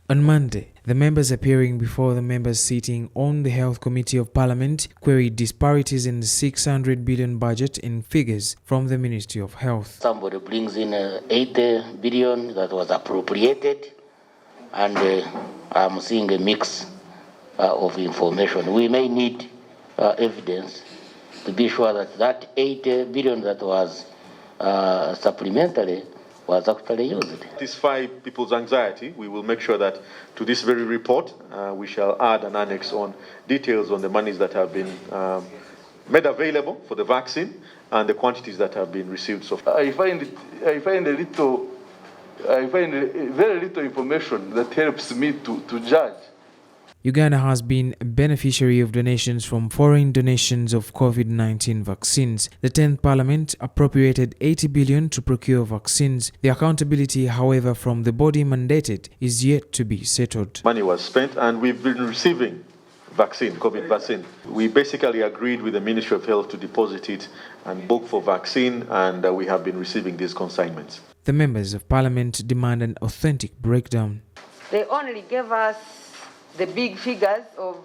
On Monday, the members appearing before the members sitting on the Health Committee of Parliament queried disparities in the 600 billion budget in figures from the Ministry of Health. Somebody brings in 80 billion that was appropriated, and I'm seeing a mix of information. We may need evidence to be sure that that 80 billion that was supplementary was actually used. To satisfy people's anxiety, we will make sure that to this very report, we shall add an annex on details on the monies that have been made available for the vaccine and the quantities that have been received so far. I find very little information that helps me to judge. Uganda has been a beneficiary of donations from foreign donations of COVID-19 vaccines. The 10th Parliament appropriated 80 billion to procure vaccines. The accountability, however, from the body mandated is yet to be settled. Money was spent and we've been receiving COVID vaccine. We basically agreed with the Ministry of Health to deposit it and book for vaccine, and we have been receiving these consignments. The members of Parliament demand an authentic breakdown. They only gave us the big figures of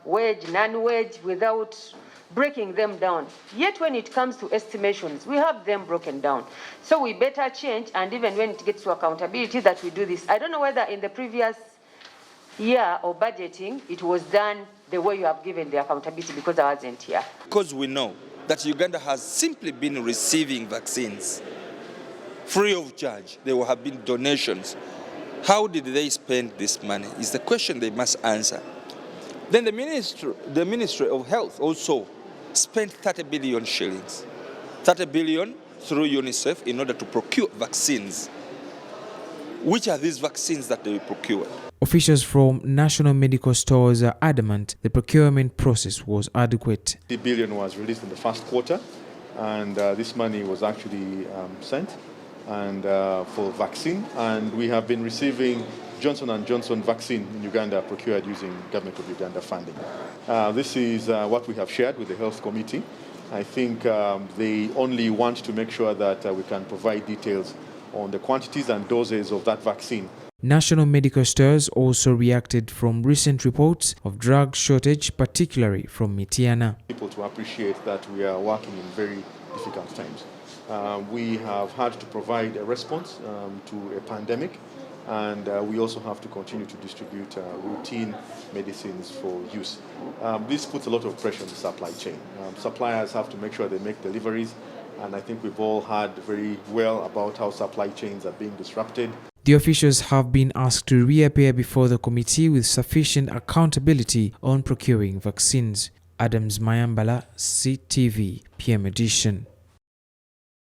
wage, non-wage, without breaking them down. Yet when it comes to estimations, we have them broken down. So we better change, and even when it gets to accountability, that we do this. I don't know whether in the previous year or budgeting, it was done the way you have given the accountability, because I wasn't here. Because we know that Uganda has simply been receiving vaccines free of charge. There have been donations. How did they spend this money is the question they must answer. Then the Ministry of Health also spent 30 billion shillings, 30 billion through UNICEF in order to procure vaccines. Which are these vaccines that they procured? Officials from national medical stores are adamant the procurement process was adequate. The billion was released in the first quarter, and this money was actually sent and for vaccine, and we have been receiving Johnson & Johnson vaccine in Uganda procured using Government of Uganda funding. This is what we have shared with the Health Committee. I think they only want to make sure that we can provide details on the quantities and doses of that vaccine. National medical stores also reacted from recent reports of drug shortage, particularly from Mityana. People to appreciate that we are working in very difficult times. We have had to provide a response to a pandemic, and we also have to continue to distribute routine medicines for use. This puts a lot of pressure on the supply chain. Suppliers have to make sure they make deliveries, and I think we've all heard very well about how supply chains are being disrupted. The officials have been asked to reappear before the committee with sufficient accountability on procuring vaccines. Adams Mayambala, CTV, PM Edition.